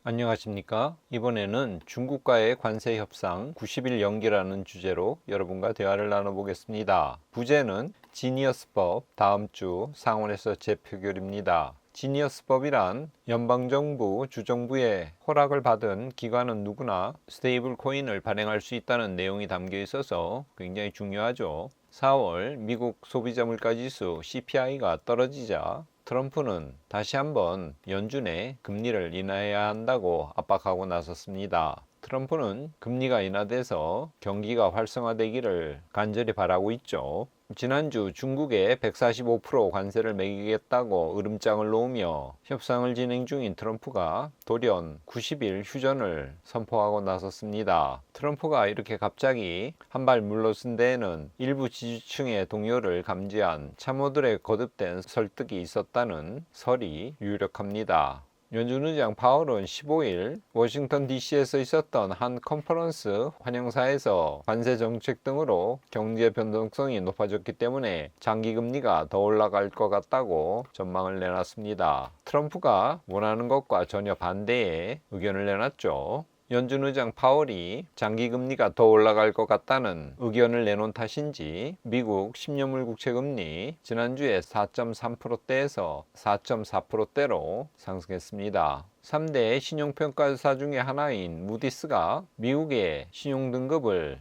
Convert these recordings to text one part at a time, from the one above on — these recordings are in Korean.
안녕하십니까? 이번에는 중국과의 관세 협상 90일 연기라는 주제로 여러분과 대화를 나눠보겠습니다. 부제는 지니어스법, 다음 주 상원에서 재표결입니다. 지니어스법이란 연방정부, 주정부의 허락을 받은 기관은 누구나 스테이블 코인을 발행할 수 있다는 내용이 담겨 있어서 굉장히 중요하죠. 4월 미국 소비자 물가지수 CPI가 떨어지자 트럼프는 다시 한번 연준에 금리를 인하해야 한다고 압박하고 나섰습니다. 트럼프는 금리가 인하돼서 경기가 활성화되기를 간절히 바라고 있죠. 지난주 중국에 145% 관세를 매기겠다고 으름장을 놓으며 협상을 진행 중인 트럼프가 돌연 90일 휴전을 선포하고 나섰습니다. 트럼프가 이렇게 갑자기 한 발 물러선 데에는 일부 지지층의 동요를 감지한 참모들의 거듭된 설득이 있었다는 설이 유력합니다. 연준 의장 파월은 15일 워싱턴 DC에서 있었던 한 컨퍼런스 환영사에서 관세 정책 등으로 경제 변동성이 높아졌기 때문에 장기 금리가 더 올라갈 것 같다고 전망을 내놨습니다. 트럼프가 원하는 것과 전혀 반대의 의견을 내놨죠. 연준 의장 파월이 장기 금리가 더 올라갈 것 같다는 의견을 내놓은 탓인지 미국 10년물 국채 금리 지난주에 4.3%대에서 4.4%대로 상승했습니다. 3대 신용평가사 중에 하나인 무디스가 미국의 신용등급을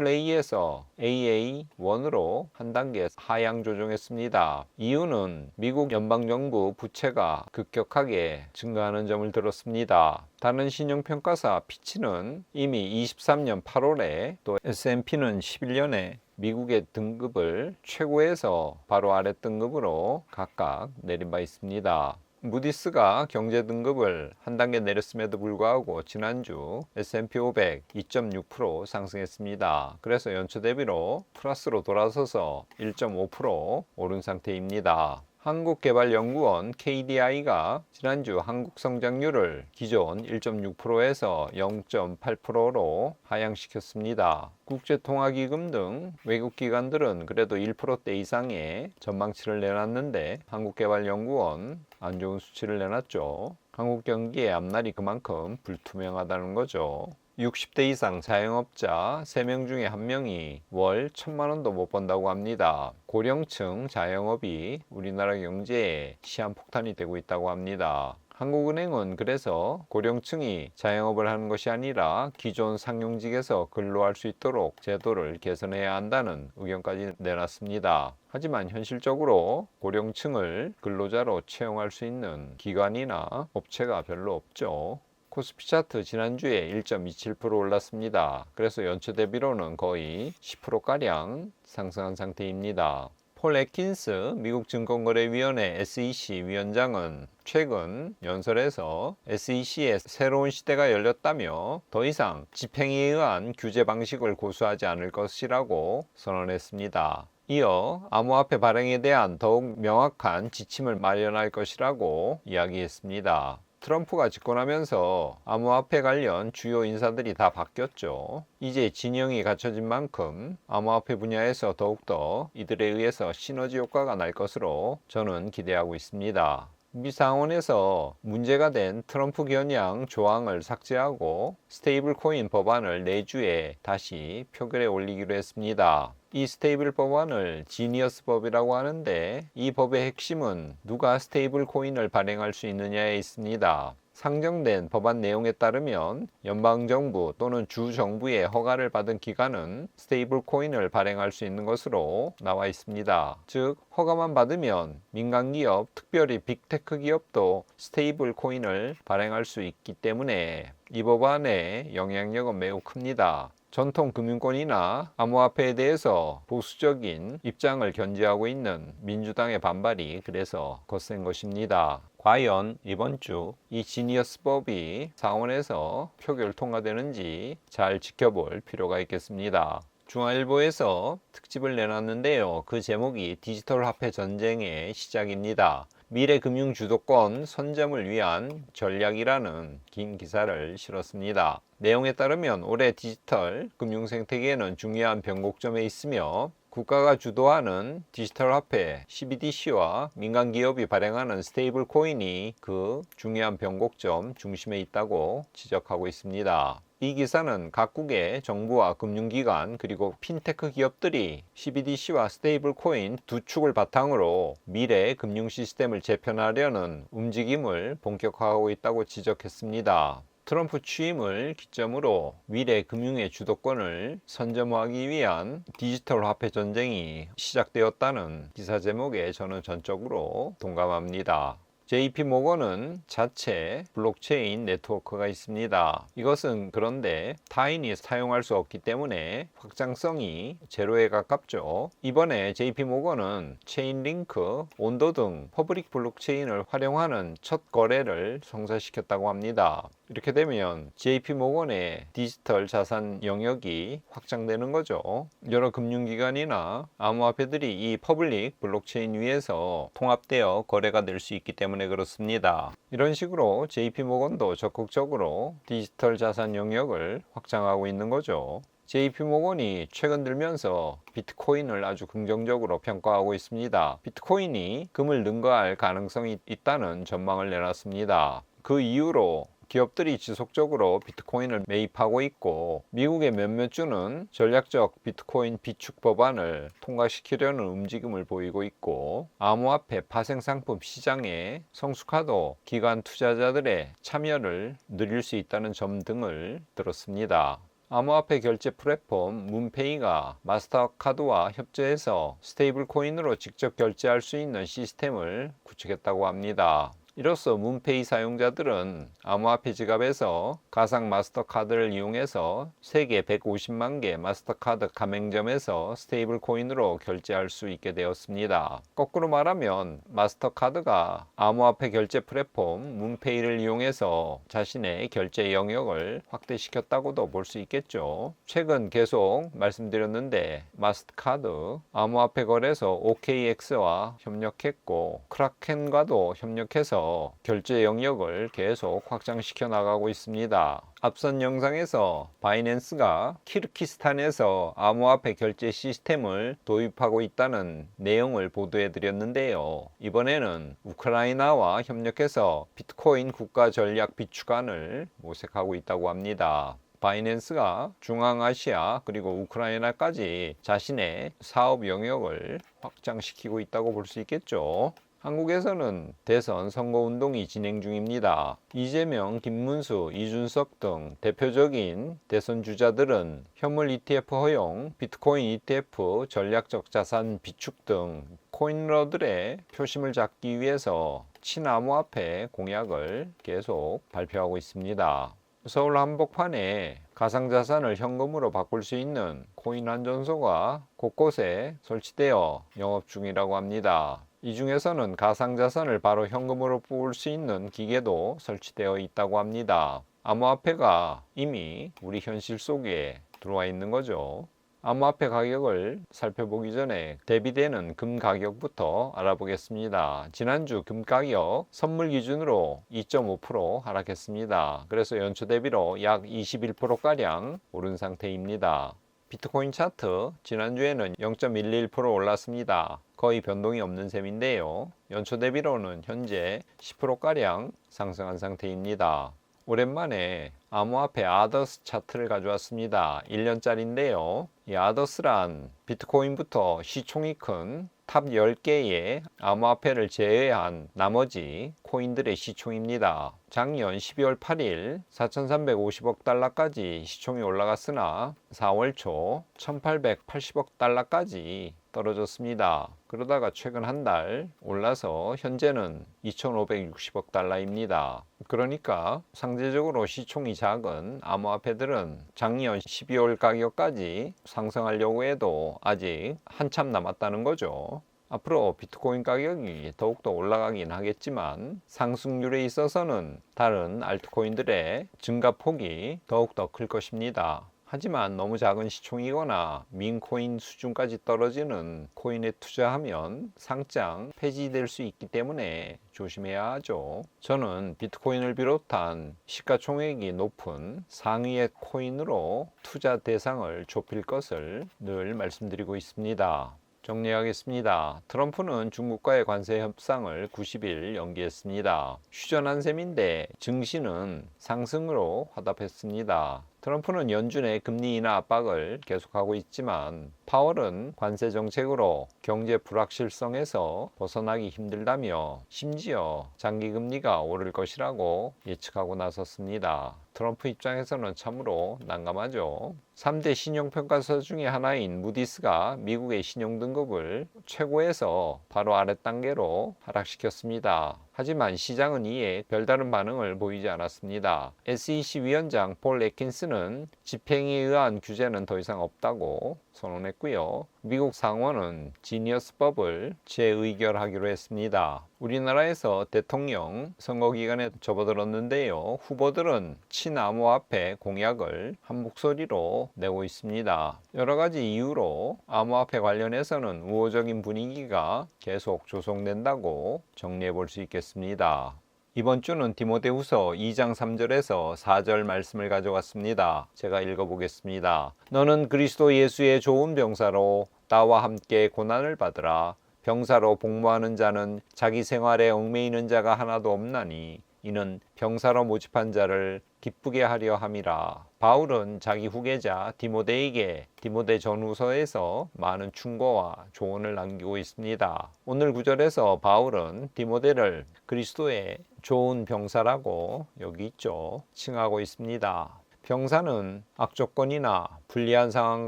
AAA에서 AA1으로 한 단계 하향 조정했습니다. 이유는 미국 연방정부 부채가 급격하게 증가하는 점을 들었습니다. 다른 신용평가사 피치는 이미 23년 8월에 또 S&P는 11년에 미국의 등급을 최고에서 바로 아래 등급으로 각각 내린 바 있습니다. 무디스가 경제 등급을 한 단계 내렸음에도 불구하고 지난주 S&P 500 2.6% 상승했습니다. 그래서 연초 대비로 플러스로 돌아서서 1.5% 오른 상태입니다. 한국개발연구원 KDI가 지난주 한국 성장률을 기존 1.6%에서 0.8%로 하향시켰습니다. 국제통화기금 등 외국기관들은 그래도 1%대 이상의 전망치를 내놨는데 한국개발연구원 안 좋은 수치를 내놨죠. 한국 경기의 앞날이 그만큼 불투명하다는 거죠. 60대 이상 자영업자 3명 중에 1명이 월 1,000만 원도 못 번다고 합니다. 고령층 자영업이 우리나라 경제에 시한폭탄이 되고 있다고 합니다. 한국은행은 그래서 고령층이 자영업을 하는 것이 아니라 기존 상용직에서 근로할 수 있도록 제도를 개선해야 한다는 의견까지 내놨습니다. 하지만 현실적으로 고령층을 근로자로 채용할 수 있는 기관이나 업체가 별로 없죠. 코스피 차트 지난주에 1.27% 올랐습니다. 그래서 연초 대비로는 거의 10%가량 상승한 상태입니다. 폴 애킨스 미국 증권거래위원회 SEC 위원장은 최근 연설에서 SEC의 새로운 시대가 열렸다며 더 이상 집행에 의한 규제 방식을 고수하지 않을 것이라고 선언했습니다. 이어 암호화폐 발행에 대한 더욱 명확한 지침을 마련할 것이라고 이야기했습니다. 트럼프가 집권하면서 암호화폐 관련 주요 인사들이 다 바뀌었죠. 이제 진영이 갖춰진 만큼 암호화폐 분야에서 더욱더 이들에 의해서 시너지 효과가 날 것으로 저는 기대하고 있습니다. 미 상원에서 문제가 된 트럼프 겨냥 조항을 삭제하고 스테이블 코인 법안을 내주에 다시 표결에 올리기로 했습니다. 이 스테이블 법안을 지니어스 법이라고 하는데 이 법의 핵심은 누가 스테이블 코인을 발행할 수 있느냐에 있습니다. 상정된 법안 내용에 따르면 연방정부 또는 주정부의 허가를 받은 기관은 스테이블 코인을 발행할 수 있는 것으로 나와 있습니다. 즉 허가만 받으면 민간기업, 특별히 빅테크 기업도 스테이블 코인을 발행할 수 있기 때문에 이 법안의 영향력은 매우 큽니다. 전통 금융권이나 암호화폐에 대해서 보수적인 입장을 견지하고 있는 민주당의 반발이 그래서 거센 것입니다. 과연 이번 주 이 지니어스법이 상원에서 표결 통과되는지 잘 지켜볼 필요가 있겠습니다. 중앙일보에서 특집을 내놨는데요. 그 제목이 디지털 화폐 전쟁의 시작입니다. 미래 금융 주도권 선점을 위한 전략이라는 긴 기사를 실었습니다. 내용에 따르면 올해 디지털 금융 생태계에는 중요한 변곡점에 있으며 국가가 주도하는 디지털 화폐 CBDC와 민간 기업이 발행하는 스테이블 코인이 그 중요한 변곡점 중심에 있다고 지적하고 있습니다. 이 기사는 각국의 정부와 금융기관 그리고 핀테크 기업들이 CBDC와 스테이블 코인 두 축을 바탕으로 미래 금융 시스템을 재편하려는 움직임을 본격화하고 있다고 지적했습니다. 트럼프 취임을 기점으로 미래 금융의 주도권을 선점하기 위한 디지털 화폐 전쟁이 시작되었다는 기사 제목에 저는 전적으로 동감합니다. JP모건은 자체 블록체인 네트워크가 있습니다. 이것은 그런데 타인이 사용할 수 없기 때문에 확장성이 제로에 가깝죠. 이번에 JP모건은 체인링크, 온도 등 퍼블릭 블록체인을 활용하는 첫 거래를 성사시켰다고 합니다. 이렇게 되면 JP모건의 디지털 자산 영역이 확장되는 거죠. 여러 금융기관이나 암호화폐들이 이 퍼블릭 블록체인 위에서 통합되어 거래가 될 수 있기 때문에 그렇습니다. 이런 식으로 JP모건도 적극적으로 디지털 자산 영역을 확장하고 있는 거죠. JP모건이 최근 들면서 비트코인을 아주 긍정적으로 평가하고 있습니다. 비트코인이 금을 능가할 가능성이 있다는 전망을 내놨습니다. 그 이후로 기업들이 지속적으로 비트코인을 매입하고 있고 미국의 몇몇 주는 전략적 비트코인 비축 법안을 통과시키려는 움직임을 보이고 있고 암호화폐 파생상품 시장에 성숙화도 기관 투자자들의 참여를 늘릴 수 있다는 점 등을 들었습니다. 암호화폐 결제 플랫폼 문페이가 마스터카드와 협조해서 스테이블 코인으로 직접 결제할 수 있는 시스템을 구축했다고 합니다. 이로써 문페이 사용자들은 암호화폐 지갑에서 가상 마스터카드를 이용해서 세계 150만 개 마스터카드 가맹점에서 스테이블 코인으로 결제할 수 있게 되었습니다. 거꾸로 말하면 마스터카드가 암호화폐 결제 플랫폼 문페이를 이용해서 자신의 결제 영역을 확대시켰다고도 볼 수 있겠죠. 최근 계속 말씀드렸는데 마스터카드 암호화폐 거래소 OKX와 협력했고 크라켄과도 협력해서 결제 영역을 계속 확장시켜 나가고 있습니다. 앞선 영상에서 바이낸스가 키르기스탄에서 암호화폐 결제 시스템을 도입하고 있다는 내용을 보도해 드렸는데요. 이번에는 우크라이나와 협력해서 비트코인 국가 전략 비축안을 모색하고 있다고 합니다. 바이낸스가 중앙아시아 그리고 우크라이나까지 자신의 사업 영역을 확장시키고 있다고 볼 수 있겠죠. 한국에서는 대선 선거운동이 진행 중입니다. 이재명, 김문수, 이준석 등 대표적인 대선 주자들은 현물 ETF 허용, 비트코인 ETF, 전략적 자산 비축 등 코인러들의 표심을 잡기 위해서 친암호화폐 공약을 계속 발표하고 있습니다. 서울 한복판에 가상자산을 현금으로 바꿀 수 있는 코인 환전소가 곳곳에 설치되어 영업 중이라고 합니다. 이 중에서는 가상자산을 바로 현금으로 뽑을 수 있는 기계도 설치되어 있다고 합니다. 암호화폐가 이미 우리 현실 속에 들어와 있는 거죠. 암호화폐 가격을 살펴보기 전에 대비되는 금 가격부터 알아보겠습니다. 지난주 금 가격 선물 기준으로 2.5% 하락했습니다. 그래서 연초 대비로 약 21%가량 오른 상태입니다. 비트코인 차트 지난주에는 0.11% 올랐습니다. 거의 변동이 없는 셈인데요. 연초 대비로는 현재 10%가량 상승한 상태입니다. 오랜만에 암호화폐 아더스 차트를 가져왔습니다. 1년짜리인데요. 이 아더스란 비트코인부터 시총이 큰 탑 10개의 암호화폐를 제외한 나머지 코인들의 시총입니다. 작년 12월 8일 4,350억 달러까지 시총이 올라갔으나 4월 초 1,880억 달러까지 떨어졌습니다. 그러다가 최근 한 달 올라서 현재는 2,560억 달러입니다. 그러니까 상대적으로 시총이 작은 암호화폐들은 작년 12월 가격까지 상승하려고 해도 아직 한참 남았다는 거죠. 앞으로 비트코인 가격이 더욱더 올라가긴 하겠지만 상승률에 있어서는 다른 알트코인들의 증가폭이 더욱더 클 것입니다. 하지만 너무 작은 시총이거나 민코인 수준까지 떨어지는 코인에 투자하면 상장 폐지될 수 있기 때문에 조심해야 하죠. 저는 비트코인을 비롯한 시가총액이 높은 상위의 코인으로 투자 대상을 좁힐 것을 늘 말씀드리고 있습니다. 정리하겠습니다. 트럼프는 중국과의 관세 협상을 90일 연기했습니다. 휴전한 셈인데 증시는 상승으로 화답했습니다. 트럼프는 연준의 금리 인하 압박을 계속하고 있지만 파월은 관세 정책으로 경제 불확실성에서 벗어나기 힘들다며 심지어 장기 금리가 오를 것이라고 예측하고 나섰습니다. 트럼프 입장에서는 참으로 난감하죠. 3대 신용평가사 중에 하나인 무디스가 미국의 신용등급을 최고에서 바로 아랫 단계로 하락시켰습니다. 하지만 시장은 이에 별다른 반응을 보이지 않았습니다. SEC 위원장 폴 애킨스는 집행에 의한 규제는 더 이상 없다고 선언했고요. 미국 상원은 지니어스법을 재의결하기로 했습니다. 우리나라에서 대통령 선거 기간에 접어들었는데요. 후보들은 친암호화폐 공약을 한 목소리로 내고 있습니다. 여러 가지 이유로 암호화폐 관련해서는 우호적인 분위기가 계속 조성된다고 정리해 볼 수 있겠습니다. 이번 주는 디모데후서 2장 3절에서 4절 말씀을 가져왔습니다. 제가 읽어보겠습니다. 너는 그리스도 예수의 좋은 병사로 나와 함께 고난을 받으라. 병사로 복무하는 자는 자기 생활에 얽매이는 자가 하나도 없나니 이는 병사로 모집한 자를 기쁘게 하려 함이라. 바울은 자기 후계자 디모데에게 디모데 전후서에서 많은 충고와 조언을 남기고 있습니다. 오늘 구절에서 바울은 디모데를 그리스도의 좋은 병사라고 여기 있죠. 칭하고 있습니다. 병사는 악조건이나 불리한 상황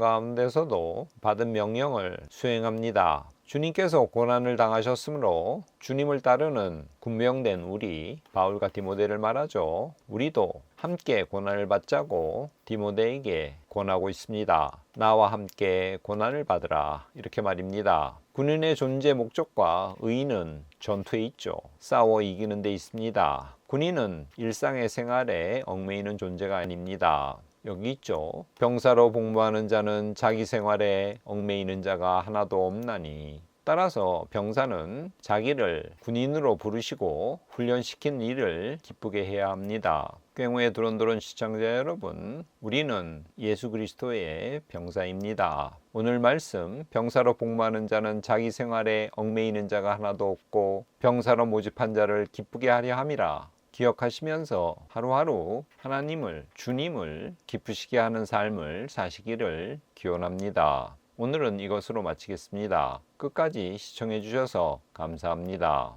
가운데서도 받은 명령을 수행합니다. 주님께서 고난을 당하셨으므로 주님을 따르는 군명된 우리 바울과 디모데를 말하죠. 우리도 함께 고난을 받자고 디모데에게 권하고 있습니다. 나와 함께 고난을 받으라 이렇게 말입니다. 군인의 존재 목적과 의의는 전투에 있죠. 싸워 이기는 데 있습니다. 군인은 일상의 생활에 얽매이는 존재가 아닙니다. 여기 있죠. 병사로 복무하는 자는 자기 생활에 얽매이는 자가 하나도 없나니 따라서 병사는 자기를 군인으로 부르시고 훈련시킨 일을 기쁘게 해야 합니다. 꽹의 두런두런 시청자 여러분, 우리는 예수 그리스도의 병사입니다. 오늘 말씀, 병사로 복무하는 자는 자기 생활에 얽매이는 자가 하나도 없고 병사로 모집한 자를 기쁘게 하려 함이라. 기억하시면서 하루하루 하나님을, 주님을 기쁘시게 하는 삶을 사시기를 기원합니다. 오늘은 이것으로 마치겠습니다. 끝까지 시청해 주셔서 감사합니다.